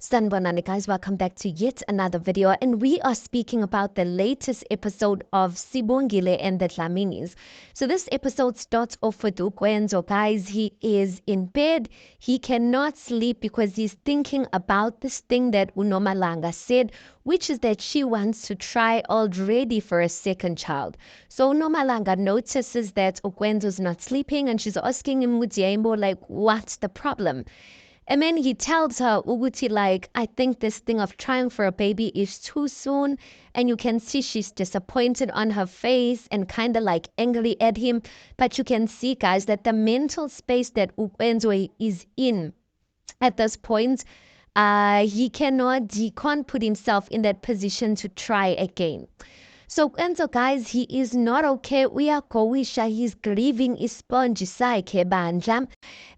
Sanbonani guys, welcome back to yet another video, and we are speaking about the latest episode of Sibongile and the Dlaminis. So this episode starts off with Ukwenzo, guys. He is in bed. He cannot sleep because he's thinking about this thing that Unomalanga said, which is that she wants to try already for a second child. So Unomalanga notices that Ukwenzo's not sleeping, and she's asking him, Mutiaimbo, like, what's the problem? And then he tells her, Uguti, like, I think this thing of trying for a baby is too soon. And you can see she's disappointed on her face and kind of like angry at him. But you can see, guys, that the mental space that Ukwenzo is in at this point, he can't put himself in that position to try again. So Enzo, guys, he is not okay. Uyakowisha, he's grieving isponji sakhe bandla.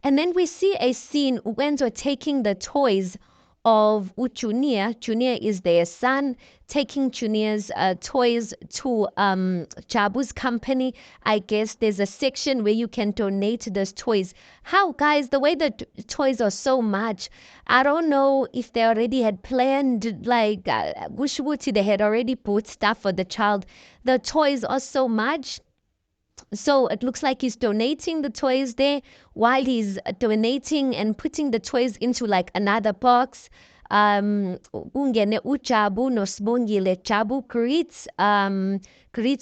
And then we see a scene Enzo taking the toys of Junior. Junior is their son, taking Junior's toys to Jabu's company. I guess there's a section where you can donate those toys. How, guys, the way the toys are so much, I don't know if they already had planned, like, Gushubuti, they had already bought stuff for the child. The toys are so much. So it looks like he's donating the toys there. While he's donating and putting the toys into like another box, ungene uJabu noSibongile. Jabu greets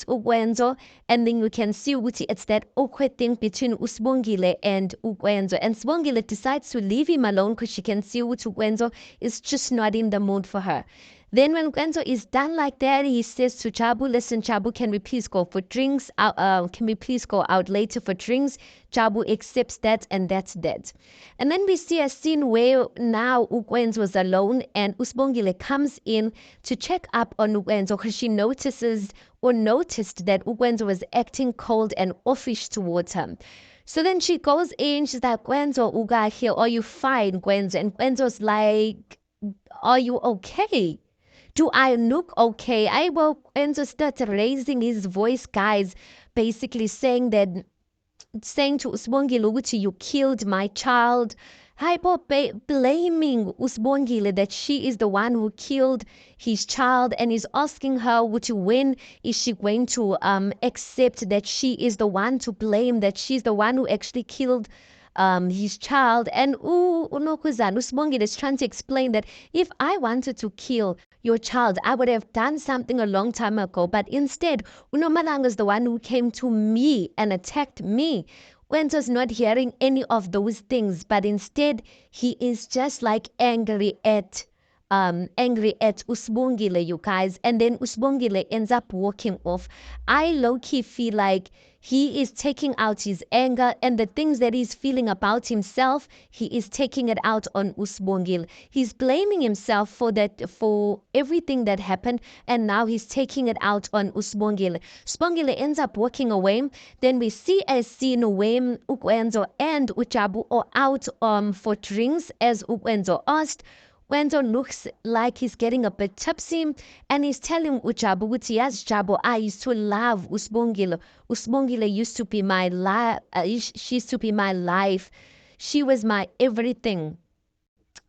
Ukwenzo, and then you can see ukuthi it's that awkward thing between uSibongile and Ukwenzo. And Sibongile decides to leave him alone because she can see ukuthi Ukwenzo is just not in the mood for her. Then when Ukwenzo is done like that, he says to Jabu, listen, Jabu, can we please go for drinks? Can we please go out later for drinks? Jabu accepts that, and that's that. And then we see a scene where now Ukwenzo was alone, and uSibongile comes in to check up on Ukwenzo because she noticed that Ukwenzo was acting cold and offish towards her. So then she goes in, she's like, Ukwenzo, uga here, are you fine, Ukwenzo? And Ukwenzo's like, are you okay? Do I look okay? I will Enzo started raising his voice, guys, basically saying to uSibongile ukuthi you killed my child. Hypo blaming uSibongile that she is the one who killed his child, and is asking her when is she going to accept that she is the one to blame, that she's the one who actually killed his child. And Unokuzana uSibongile is trying to explain that if I wanted to kill your child, I would have done something a long time ago, but instead Unomalanga is the one who came to me and attacked me. Wenzo's not hearing any of those things, but instead he is just like angry at uSibongile, you guys. And then uSibongile ends up walking off. I low-key feel like he is taking out his anger and the things that he's feeling about himself, he is taking it out on uSibongile. He's blaming himself for everything that happened, and now he's taking it out on uSibongile. Sibongile ends up walking away. Then we see a scene where Ukwenzo and uJabu are out for drinks, as Ukwenzo asked. Wenzo looks like he's getting a bit tipsy, and he's telling uJabu ukuthi yazi Jabu, I used to love uSibongile. uSibongile used to be my life. She used to be my life. She was my everything.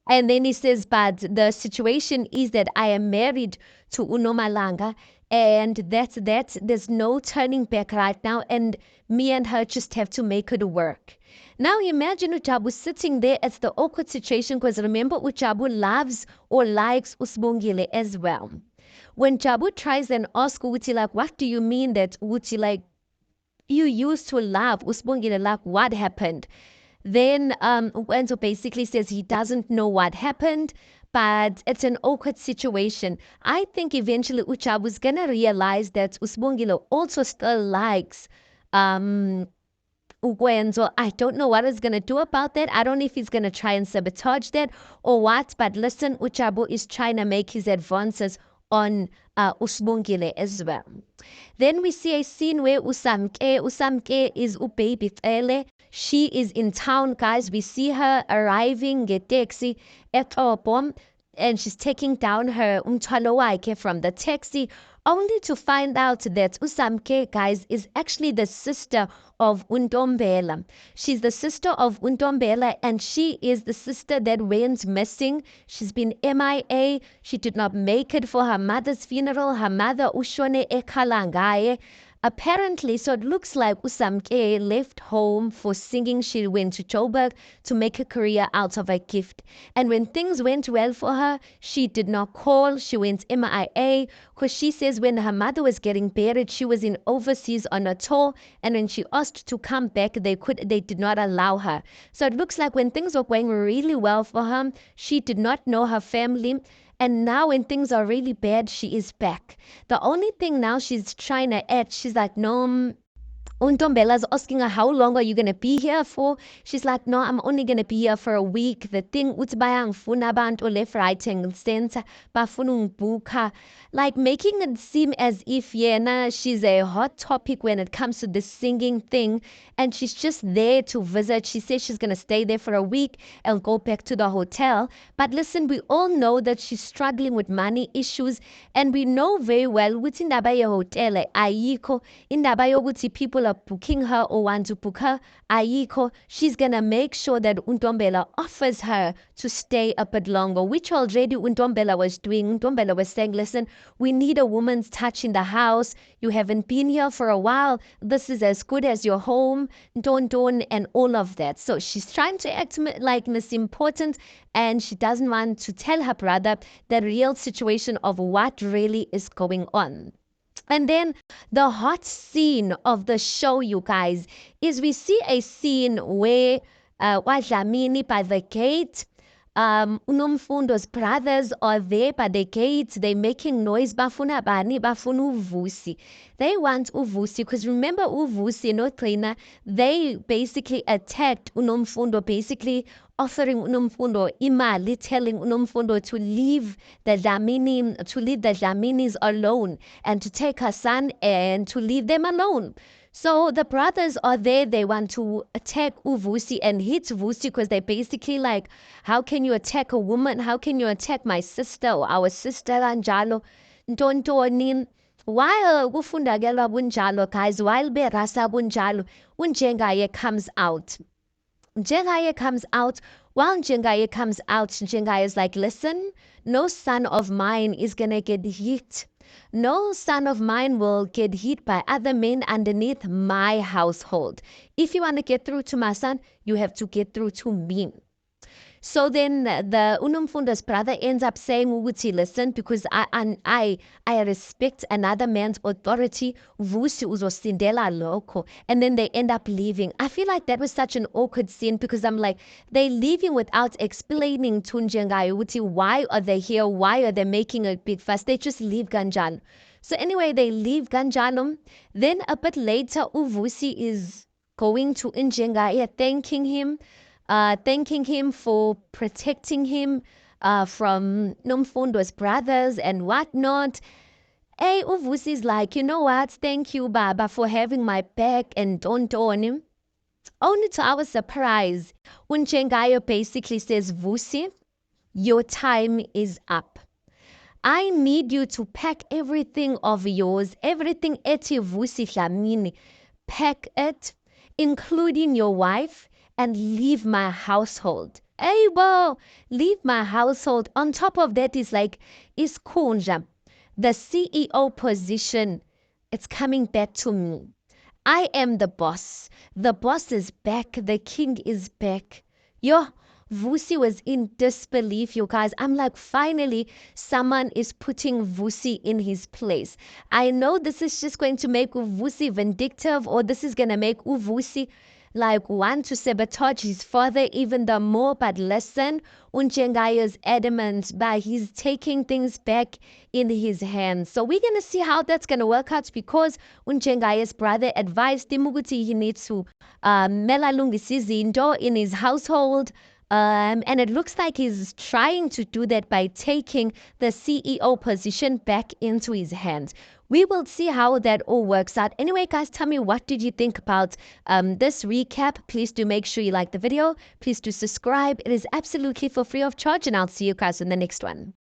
And then he says, but the situation is that I am married to Unomalanga, and that's that. There's no turning back right now, and me and her just have to make it work. Now imagine uJabu sitting there. It's the awkward situation because remember uJabu loves or likes uSibongile as well. When Jabu tries and asks Uti, like, what do you mean that Uti, like, you used to love uSibongile, like, what happened? Then Ukwenzo basically says he doesn't know what happened, but it's an awkward situation. I think eventually uJabu is gonna realize that uSibongile also still likes Ukwenzo. I don't know what he's going to do about that. I don't know if he's going to try and sabotage that or what. But listen, uJabu is trying to make his advances on uSibongile as well. Then we see a scene where Usamke is uBaby Cele. She is in town, guys. We see her arriving at taxi at Obom, and she's taking down her umthwalo wakhe from the taxi. only to find out that Usamke, guys, is actually the sister of Untombela. She's the sister of Untombela, and she is the sister that went missing. She's been MIA. She did not make it for her mother's funeral. Her mother, Ushone Ekalangaye. Apparently, so it looks like Usamke left home for singing. She went to Joburg to make a career out of a gift. And when things went well for her, she did not call. She went MIA because she says when her mother was getting buried, she was in overseas on a tour. And when she asked to come back, they did not allow her. So it looks like when things were going really well for her, she did not know her family. And now when things are really bad, she is back. The only thing now she's trying to add, she's like, no, Untombela's asking her, how long are you going to be here for? She's like, no, I'm only going to be here for a week. The thing, uthi bayangifuna abantu left, right, and center, bafuna ungibuka. Like making it seem as if, yeah, she's a hot topic when it comes to this singing thing. And she's just there to visit. She says she's going to stay there for a week and go back to the hotel. But listen, we all know that she's struggling with money issues. And we know very well, ukuthi indaba ye-hotel ayikho, indaba yokuthi people are booking her or want to book her, ayikho. She's gonna make sure that Untombela offers her to stay a bit longer, which already Untombela was doing. Untombela was saying, listen, we need a woman's touch in the house. You haven't been here for a while. This is as good as your home. Don't, and all of that. So she's trying to act like Miss Important, and she doesn't want to tell her brother the real situation of what really is going on. And then the hot scene of the show, you guys, is we see a scene where Wadlamini by the gate, Unomfundo's brothers are there by the gate. They're making noise. Bafuna bani, bafuna uvusi. They want uvusi because remember uvusi, no trainer. They basically attacked Unomfundo, basically offering Unomfundo imali, telling Unomfundo to leave the Dlaminis alone and to take her son and to leave them alone. So the brothers are there. They want to attack Uvusi and hit Vusi because they're basically like, how can you attack a woman? How can you attack my sister or our sister Anjalo? Ntontoni. While kufundakelwa bunjalo, guys, while berasa bunjalo, Unjengaye comes out. Njengaye comes out. While Njengaye comes out, Njengaye is like, listen, no son of mine is gonna get hit. No son of mine will get hit by other men underneath my household. If you want to get through to my son, you have to get through to me. So then the Unomfunda's brother ends up saying, Uguti, listen, because I respect another man's authority. Vusi uzosindela loko. And then they end up leaving. I feel like that was such an awkward scene because I'm like, they leaving without explaining to Njengaye Uguti, why are they here? Why are they making a big fuss? They just leave Ganjalo. So anyway, they leave Ganjalo. Then a bit later, Uvusi is going to Njengaye, thanking him for protecting him from Nomfundo's brothers and whatnot. Hey, Uvusi is like, you know what? Thank you, Baba, for having my back and don't own him. Only to our surprise, Njengaye basically says, Vusi, your time is up. I need you to pack everything of yours, everything eti Vusi Dlamini. Pack it, including your wife, and leave my household. Hey, bo, leave my household. On top of that is like, is Kunja, the CEO position, it's coming back to me. I am the boss. The boss is back. The king is back. Yo, Vusi was in disbelief, you guys. I'm like, finally, someone is putting Vusi in his place. I know this is just going to make Vusi vindictive, or this is going to make Vusi like want to sabotage his father even the more. But listen, Njengaye is adamant by he's taking things back in his hands. So we're going to see how that's going to work out, because Njengaye's brother advised him ukuthi he needs to melalungisa izinto in his household. And it looks like he's trying to do that by taking the CEO position back into his hands. We will see how that all works out. Anyway, guys, tell me, what did you think about this recap? Please do make sure you like the video. Please do subscribe. It is absolutely for free of charge, and I'll see you guys in the next one.